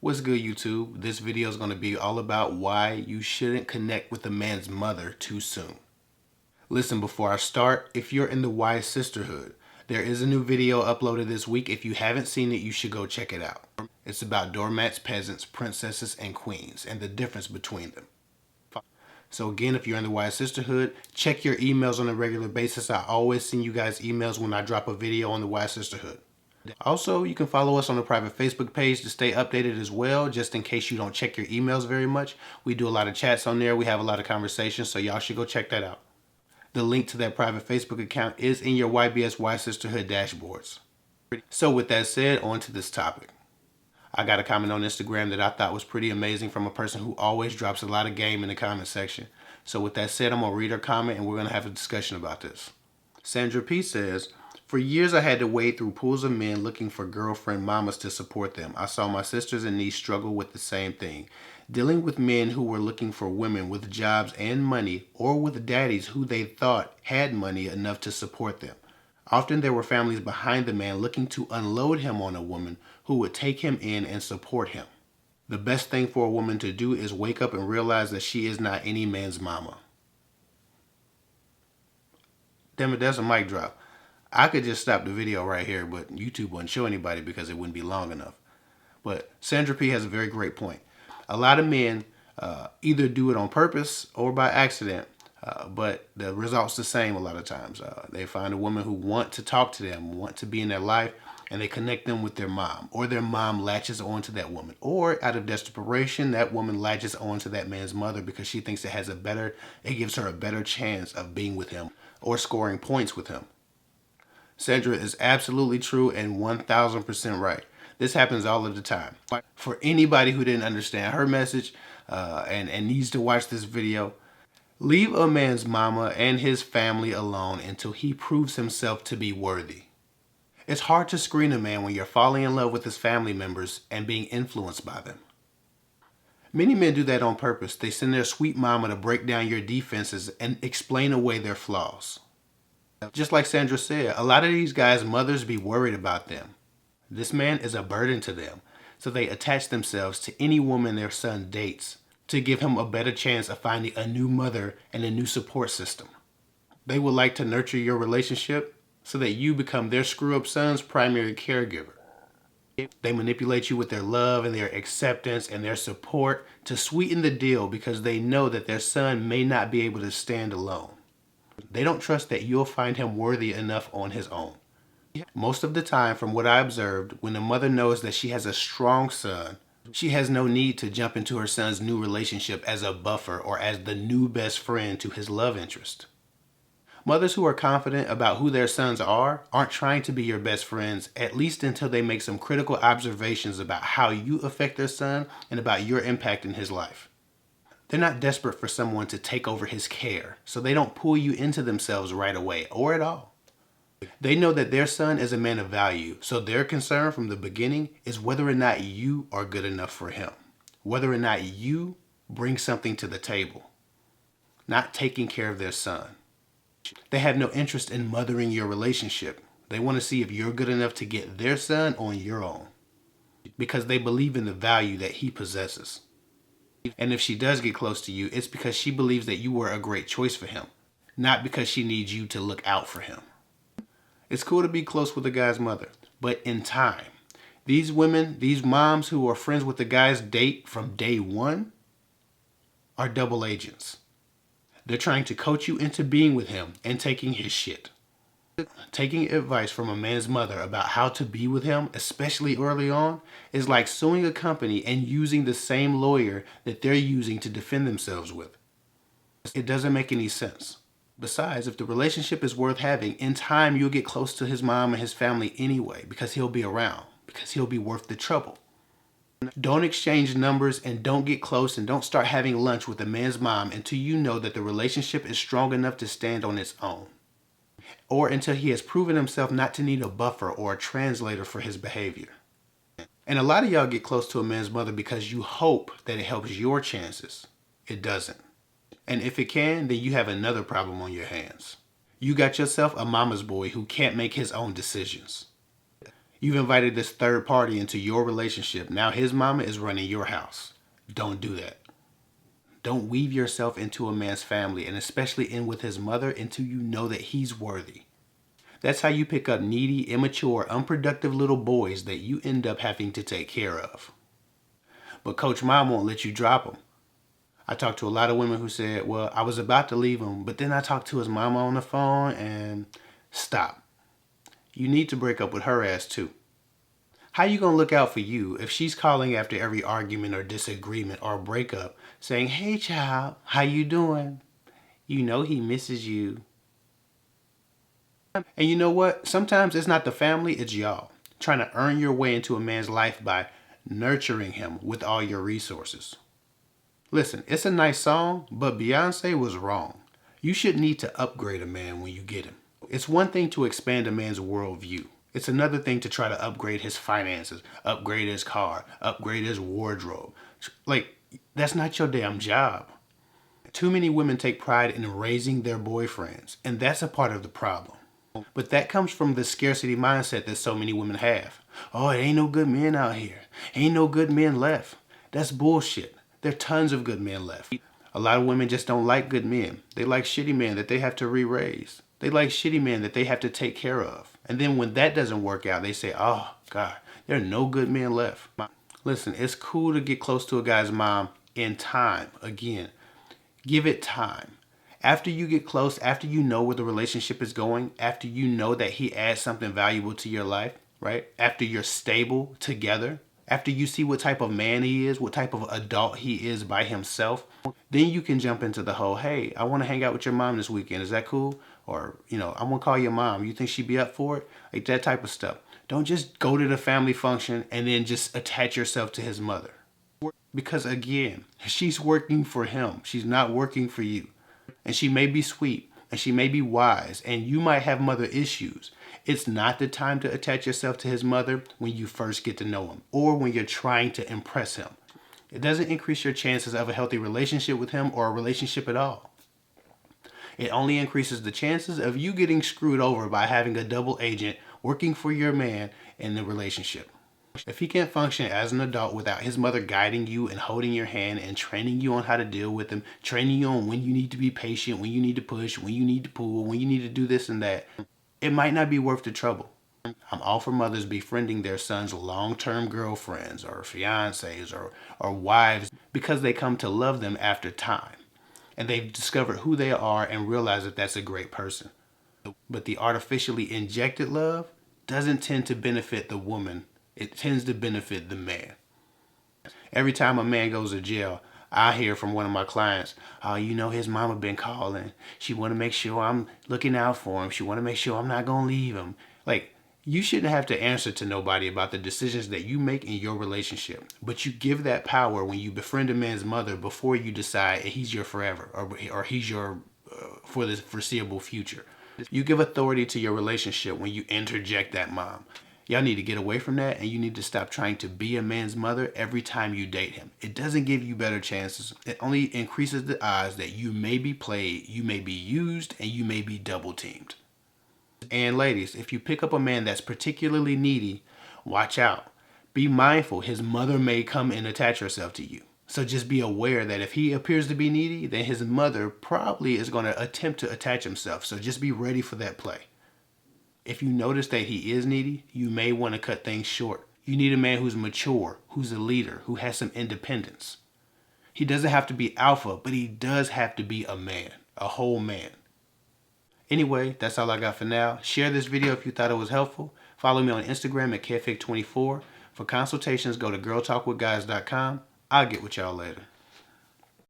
What's good, YouTube? This video is going to be all about why you shouldn't connect with a man's mother too soon. Listen, before I start, if you're in the Wise Sisterhood, there is a new video uploaded this week. If you haven't seen it, you should go check it out. It's about doormats, peasants, princesses, and queens, and the difference between them. So again, if you're in the Wise Sisterhood, check your emails on a regular basis. I always send you guys emails when I drop a video on the Wise Sisterhood. Also, you can follow us on the private Facebook page to stay updated as well, just in case you don't check your emails very much. We do a lot of chats on there. We have a lot of conversations, so y'all should go check that out. The link to that private Facebook account is in your YBS Wise Sisterhood dashboards. So with that said, on to this topic. I got a comment on Instagram that I thought was pretty amazing from a person who always drops a lot of game in the comment section. So with that said, I'm going to read her comment and we're going to have a discussion about this. Sandra P says, "For years I had to wade through pools of men looking for girlfriend mamas to support them. I saw my sisters and niece struggle with the same thing. Dealing with men who were looking for women with jobs and money, or with daddies who they thought had money enough to support them. Often there were families behind the man looking to unload him on a woman who would take him in and support him. The best thing for a woman to do is wake up and realize that she is not any man's mama." Damn it, that's a mic drop. I could just stop the video right here, but YouTube wouldn't show anybody because it wouldn't be long enough. But Sandra P has a very great point. A lot of men either do it on purpose or by accident, but the result's the same a lot of times. They find a woman who want to talk to them, want to be in their life, and they connect them with their mom, or their mom latches on to that woman, or out of desperation, that woman latches on to that man's mother because she thinks it gives her a better chance of being with him or scoring points with him. Sandra is absolutely true and 1000% right. This happens all of the time. For anybody who didn't understand her message and needs to watch this video, leave a man's mama and his family alone until he proves himself to be worthy. It's hard to screen a man when you're falling in love with his family members and being influenced by them. Many men do that on purpose. They send their sweet mama to break down your defenses and explain away their flaws. Just like Sandra said, a lot of these guys' mothers be worried about them. This man is a burden to them, so they attach themselves to any woman their son dates to give him a better chance of finding a new mother and a new support system. They would like to nurture your relationship so that you become their screw-up son's primary caregiver. They manipulate you with their love and their acceptance and their support to sweeten the deal because they know that their son may not be able to stand alone. They don't trust that you'll find him worthy enough on his own. Most of the time, from what I observed, when a mother knows that she has a strong son, she has no need to jump into her son's new relationship as a buffer or as the new best friend to his love interest. Mothers who are confident about who their sons aren't trying to be your best friends, at least until they make some critical observations about how you affect their son and about your impact in his life. They're not desperate for someone to take over his care, so they don't pull you into themselves right away or at all. They know that their son is a man of value, so their concern from the beginning is whether or not you are good enough for him, whether or not you bring something to the table, not taking care of their son. They have no interest in mothering your relationship. They want to see if you're good enough to get their son on your own, because they believe in the value that he possesses. And if she does get close to you, it's because she believes that you were a great choice for him, not because she needs you to look out for him. It's cool to be close with a guy's mother, but in time, these women, these moms who are friends with the guy's date from day one are double agents. They're trying to coach you into being with him and taking his shit. Taking advice from a man's mother about how to be with him, especially early on, is like suing a company and using the same lawyer that they're using to defend themselves with. It doesn't make any sense. Besides, if the relationship is worth having, in time you'll get close to his mom and his family anyway because he'll be around, because he'll be worth the trouble. Don't exchange numbers and don't get close and don't start having lunch with a man's mom until you know that the relationship is strong enough to stand on its own. Or until he has proven himself not to need a buffer or a translator for his behavior. And a lot of y'all get close to a man's mother because you hope that it helps your chances. It doesn't. And if it can, then you have another problem on your hands. You got yourself a mama's boy who can't make his own decisions. You've invited this third party into your relationship. Now his mama is running your house. Don't do that. Don't weave yourself into a man's family, and especially in with his mother, until you know that he's worthy. That's how you pick up needy, immature, unproductive little boys that you end up having to take care of. But Coach Mom won't let you drop them. I talked to a lot of women who said, well, I was about to leave him, but then I talked to his mama on the phone and stop. You need to break up with her ass too. How you gonna look out for you if she's calling after every argument or disagreement or breakup saying, hey child, how you doing? You know he misses you. And you know what? Sometimes it's not the family, it's y'all. Trying to earn your way into a man's life by nurturing him with all your resources. Listen, it's a nice song, but Beyonce was wrong. You should need to upgrade a man when you get him. It's one thing to expand a man's worldview. It's another thing to try to upgrade his finances, upgrade his car, upgrade his wardrobe. Like, that's not your damn job. Too many women take pride in raising their boyfriends, and that's a part of the problem. But that comes from the scarcity mindset that so many women have. Oh, it ain't no good men out here. Ain't no good men left. That's bullshit. There are tons of good men left. A lot of women just don't like good men. They like shitty men that they have to re-raise. They like shitty men that they have to take care of. And then when that doesn't work out, they say, oh, God, there are no good men left. Listen, it's cool to get close to a guy's mom in time. Again, give it time. After you get close, after you know where the relationship is going, after you know that he adds something valuable to your life, right? After you're stable together, after you see what type of man he is, what type of adult he is by himself, then you can jump into the whole, hey, I want to hang out with your mom this weekend. Is that cool? Or, I want to call your mom. You think she'd be up for it? Like that type of stuff. Don't just go to the family function and then just attach yourself to his mother. Because again, she's working for him. She's not working for you. And she may be sweet and she may be wise and you might have mother issues. It's not the time to attach yourself to his mother when you first get to know him or when you're trying to impress him. It doesn't increase your chances of a healthy relationship with him or a relationship at all. It only increases the chances of you getting screwed over by having a double agent working for your man in the relationship. If he can't function as an adult without his mother guiding you and holding your hand and training you on how to deal with him, training you on when you need to be patient, when you need to push, when you need to pull, when you need to do this and that, it might not be worth the trouble. I'm all for mothers befriending their sons' long-term girlfriends or fiancés or wives because they come to love them after time. And they've discovered who they are and realize that that's a great person. But the artificially injected love doesn't tend to benefit the woman. It tends to benefit the man. Every time a man goes to jail, I hear from one of my clients, oh, his mama been calling. She want to make sure I'm looking out for him. She want to make sure I'm not going to leave him. Like, you shouldn't have to answer to nobody about the decisions that you make in your relationship. But you give that power when you befriend a man's mother before you decide he's your forever or he's your for the foreseeable future. You give authority to your relationship when you interject that mom. Y'all need to get away from that and you need to stop trying to be a man's mother every time you date him. It doesn't give you better chances. It only increases the odds that you may be played, you may be used, and you may be double teamed. And ladies, if you pick up a man that's particularly needy, watch out. Be mindful his mother may come and attach herself to you. So just be aware that if he appears to be needy, then his mother probably is going to attempt to attach himself. So just be ready for that play. If you notice that he is needy, you may want to cut things short. You need a man who's mature, who's a leader, who has some independence. He doesn't have to be alpha, but he does have to be a man, a whole man. Anyway, that's all I got for now. Share this video if you thought it was helpful. Follow me on Instagram at KFIG24. For consultations, go to girltalkwithguys.com. I'll get with y'all later.